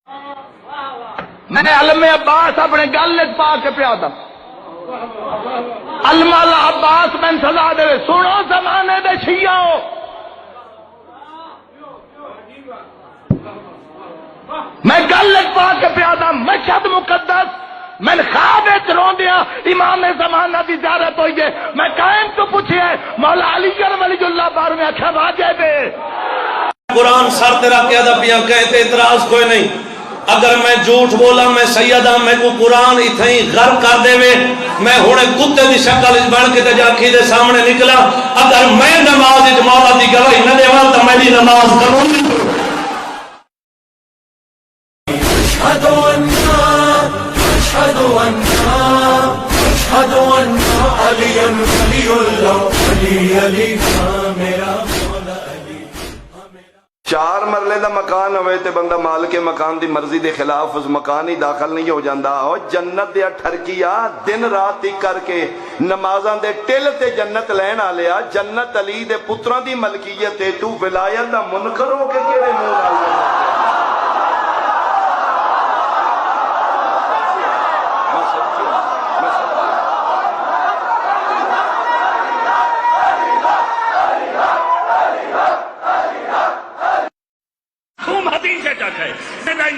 میں علم عباس اپنے گل پا کے پیا تھا علم عباس میں سزا دے سنو زمانے دے شیعو میں گل پا کے پیا تھا مشہد مقدس میں خواب رو دیا امام زمانہ کی زیارت ہوئی ہے میں قائم تو پوچھے مولا علی ولی اللہ بار میں آخیا واجے دے قرآن سر تیرا قیادہ پیا کہتے اعتراض کوئی نہیں اگر میں جھوٹ بولا میں سیدہ میں کو قرآن اتھائی غرب کر دے میں ہونے کتے دی شکل بن کے تے جاکھی دے سامنے نکلا اگر میں نماز مولا دی گواہی نہ دیواں تو میں بھی نماز کروں چار مرلے دا مکان ہوئے تے بندہ مالک مکان دی مرضی دے خلاف اس مکان ہی داخل نہیں ہو جاندہ اور جنت دیا ٹھرکیا دن رات ہی کر کے نمازاں دے ٹل تے جنت لین آلیا جنت علی دے پتران دی ملکیت تے تو ولایت دا منکر ہو کے کیڑے مور آلیا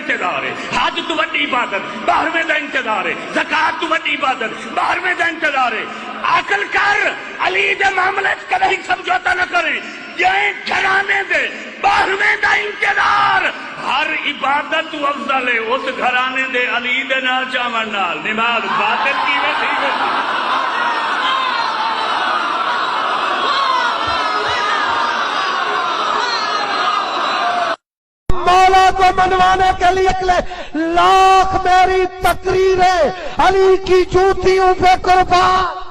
انتظار ہے حج تو وڈی عبادت 12ویں دا انتظار ہے زکات تو وڈی عبادت 12ویں دا انتظار ہے عقل کر علی دے معاملے کدی سمجھوتا نہ کرے یہ گھرانے دے 12ویں دا انتظار ہر عبادت تو افضل ہے اس گھرانے دے علی دے نال چاون نال نماز باطل کی وسیلے مولا کو منوانے کے لیے لاکھ میری تقریر ہے علی کی جوتیوں پہ قربان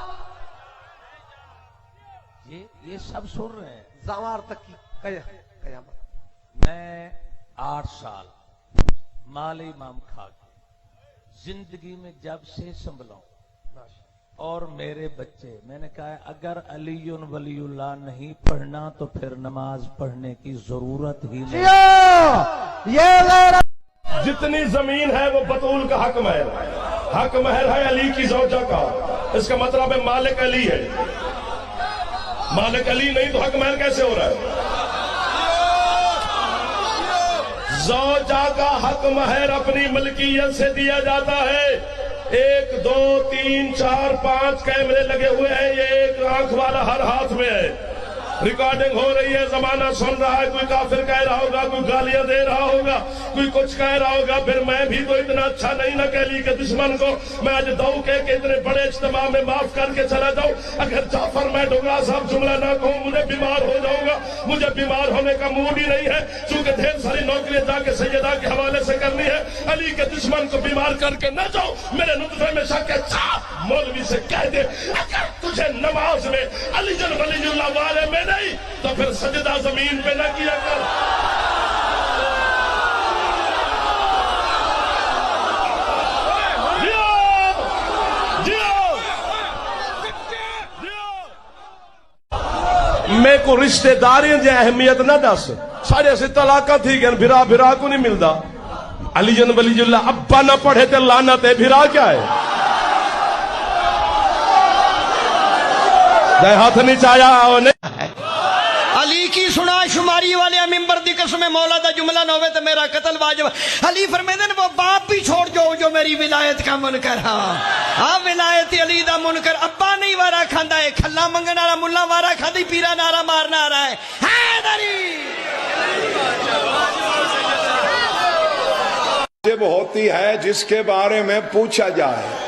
یہ سب سن رہے ہیں زوار تک کی قیامت میں 8 سال مال امام کھا کے زندگی میں جب سے سنبھلا اور میرے بچے میں نے کہا اگر علی ولی اللہ نہیں پڑھنا تو پھر نماز پڑھنے کی ضرورت ہی نہیں یہ جتنی زمین ہے وہ بطول کا حق مہر ہے علی کی زوجہ کا اس کا مطلب ہے مالک علی ہے مالک علی نہیں تو حق مہر کیسے ہو رہا ہے زوجہ کا حق مہر اپنی ملکیت سے دیا جاتا ہے 1 2 3 4 5 کیمرے لگے ہوئے ہیں یہ ایک آنکھ والا ہر ہاتھ میں ہے ریکارڈنگ ہو رہی ہے زمانہ سن رہا ہے کوئی کافر کہہ رہا ہوگا کوئی گالیاں دے رہا ہوگا کوئی کچھ کہہ رہا ہوگا پھر میں بھی تو اتنا اچھا نہیں نہ کہہ لی کہ دشمن کو میں آج دو کہہ کے اتنے بڑے اجتماع میں معاف کر کے چلا جاؤں اگر جعفر میں ڈوگرا صاحب جملہ نہ کہوں مجھے بیمار ہو جاؤں گا مجھے بیمار ہونے کا موڈ ہی نہیں ہے چونکہ ڈھیر ساری نوکریاں جا کے سیدہ کے حوالے سے کرنی ہے علی کے دشمن کو بیمار کر کے نہ جاؤ میرے نطفے میں شک ہے مولوی سے کہہ دے اگر تجھے نماز میں علی ولی اللہ والے میں نہیں تو پھر سجدہ زمین پہ نہ کیا کر میں کو رشتہ داریاں دی اہمیت نہ دس سارے سے طلاقہ تھی گئے بھرا کو نہیں ملتا علی ولی اللہ ابا نہ پڑھے تے لعنت ہے بھرا کیا ہے دے ہاتھ نہیں چاہیا علی کی سنا شماری والے ممبر دی قسم مولا دا جملہ نہ ہوئے تو میرا قتل واجب علی فرمیدن وہ باپ بھی چھوڑ جو میری ولایت کا منکر ہاں ولایت علی دا منکر ابا نہیں وارا کھاندا ہے کھلا منگن والا ملا وارا کھاندی پیرا نعرہ مارنا آ رہا ہے حیدری جب ہوتی ہے جس کے بارے میں پوچھا جائے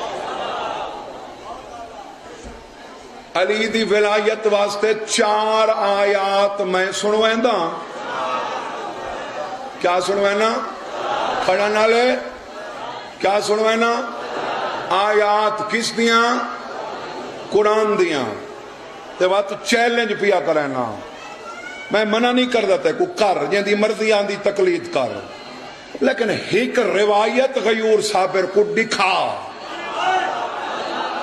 علی دی ولایت واسطے 4 آیات میں سنویندا کیا سنوینا کھڑا نالے کیا سنوینا آیات کس دیاں قرآن دیاں تے وقت چیلنج پیا کرینا میں منع نہیں کر دیتے کو کر جن دی مرضی آن دی تقلید کر لیکن ایک روایت غیور صابر کو دکھا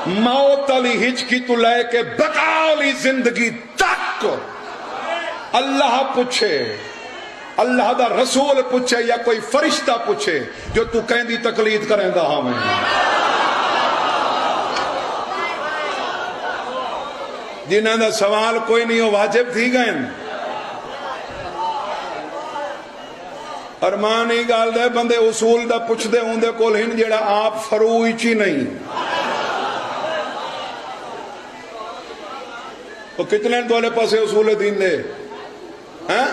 موت علی ہچکی تو لے کے بقا علی زندگی تک اللہ پوچھے اللہ دا رسول پوچھے یا کوئی فرشتہ پوچھے جو تو کہیں دی تقلید کریں دا ہاں میں جنہاں دا سوال کوئی نہیں ہو واجب تھی گئے ارمان ہی گال دے بندے اصول دا پوچھ دے ہوں دے کول ہن جیڑا آپ فروئی چی نہیں تو کتنے دولے پاسے اصول دین دے ہاں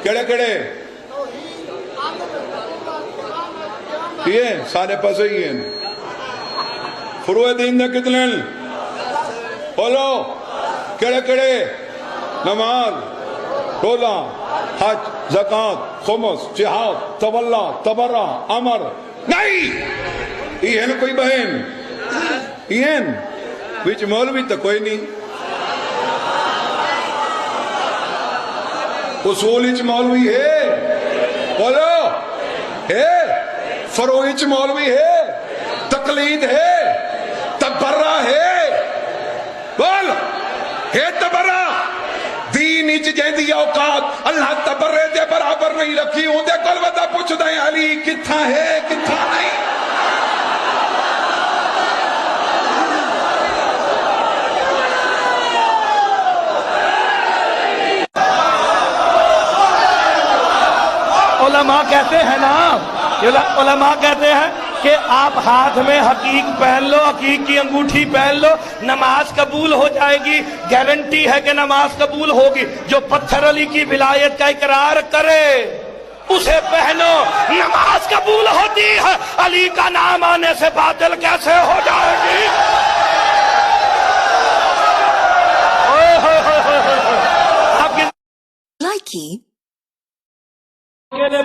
کیڑے کیڑے یہ سارے پاسے ہی ہیں فروع دین دے کتنے بولو کیڑے کیڑے نماز روزہ حج زکات خمس جہاد تولا تبرہ امر نہیں یہ ہے نا کوئی بہن یہ ہے وچ مولوی تو کوئی نہیں اصول اچ مولوی ہے بولو ہے فروع اچ مولوی ہے تقلید ہے تبرہ ہے بول ہے تبرہ دین اچ جیندی اوقات اللہ تبرے دے برابر نہیں رکھی ہوں دے کل ودا پوچھ دیں علی کتھا ہے کتھا نہیں علماء کہتے ہیں نا علماء کہتے ہیں کہ آپ ہاتھ میں حقیق پہن لو حقیق کی انگوٹھی پہن لو نماز قبول ہو جائے گی گارنٹی ہے کہ نماز قبول ہوگی جو پتھر علی کی ولایت کا اقرار کرے اسے پہنو نماز قبول ہوتی ہے علی کا نام آنے سے باطل کیسے ہو جائے گی آپ کی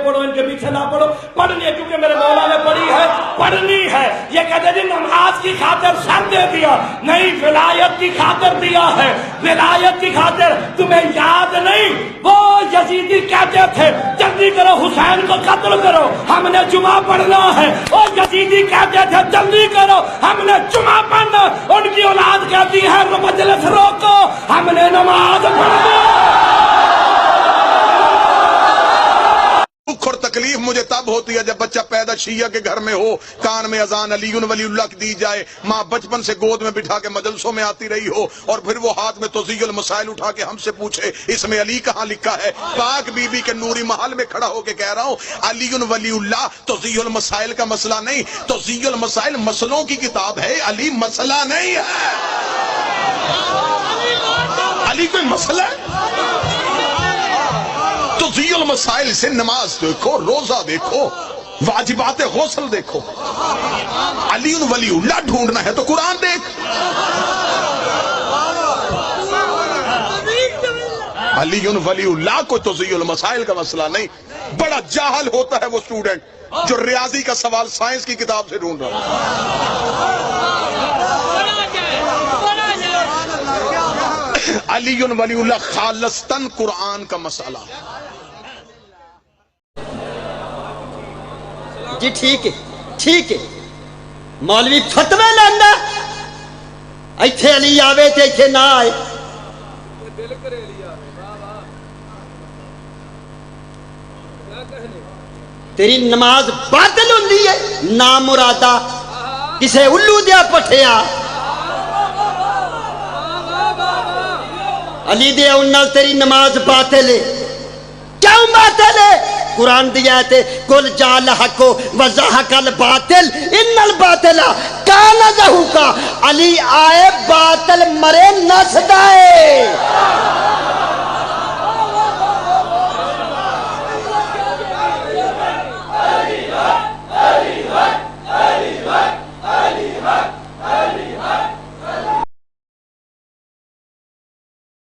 پڑھو ان کے پیچھے نہ پڑھو پڑھنی ہے کیونکہ میرے مولا نے پڑھی ہے پڑھنی ہے یہ کہتے جی نماز کی خاطر سر دے دیا نہیں ولایت کی خاطر دیا ہے ولایت کی خاطر تمہیں یاد نہیں وہ یزیدی کہتے تھے جلدی کرو حسین کو قتل کرو ہم نے جمعہ پڑھنا ہے وہ یزیدی کہتے تھے جلدی کرو ہم نے جمعہ پڑھنا ان کی اولاد کہتی ہے مجلس روکو ہم نے نماز پڑھنا اور تکلیف مجھے تب ہوتی ہے جب بچہ پیدا شیعہ کے گھر میں ہو کان میں اذان علی ولی اللہ کی دی جائے ماں بچپن سے گود میں بٹھا کے مجلسوں میں آتی رہی ہو اور پھر وہ ہاتھ میں توضیح المسائل اٹھا کے ہم سے پوچھے اس میں علی کہاں لکھا ہے پاک بی بی کے نوری محل میں کھڑا ہو کے کہہ رہا ہوں علی ولی اللہ توضیح المسائل کا مسئلہ نہیں توضیح المسائل مسئلوں کی کتاب ہے علی مسئلہ نہیں ہے علی کوئی مسئلہ ہے توضیح المسائل سے نماز دیکھو روزہ دیکھو واجبات غسل دیکھو علی ولی اللہ ڈھونڈنا ہے تو قرآن دیکھ علی ولی اللہ کو توضیح المسائل کا مسئلہ نہیں بڑا جاہل ہوتا ہے وہ اسٹوڈنٹ جو ریاضی کا سوال سائنس کی کتاب سے ڈھونڈ رہا علی ولی اللہ خالصتاً قرآن کا مسئلہ جی ٹھیک ہے مولوی فتوے لینا ایتھے علی آوے تے ایتھے نہ آئے تیری نماز باطل ہوندی ہے نام مرادا کسے الو دیا پٹھیا علی دے انال تیری نماز باطل ہے کیوں باطل ہے قرآن دیا تے کل جال حق وزحق الباطل ان الباطل کان زہوکا علی آئے باطل مرے نہ سدائے